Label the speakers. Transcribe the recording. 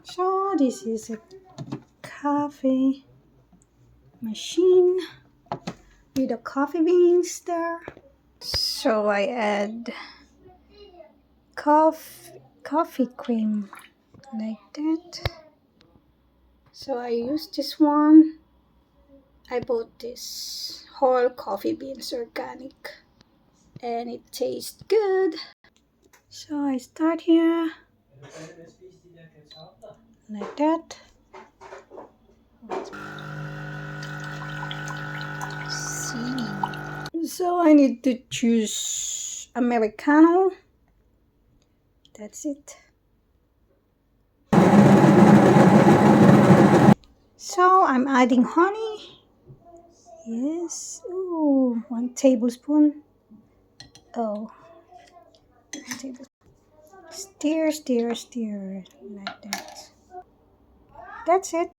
Speaker 1: So this is a coffee machine with the coffee beans there. So I add coffee cream like that. So I use this one. I bought this whole coffee beans organic and it tastes good. So I start here like that. See. So I need to choose Americano. That's it. So I'm adding honey. Yes. Ooh, 1 tablespoon. Oh, 1 tablespoon. Stir, stir, stir like that. That's it.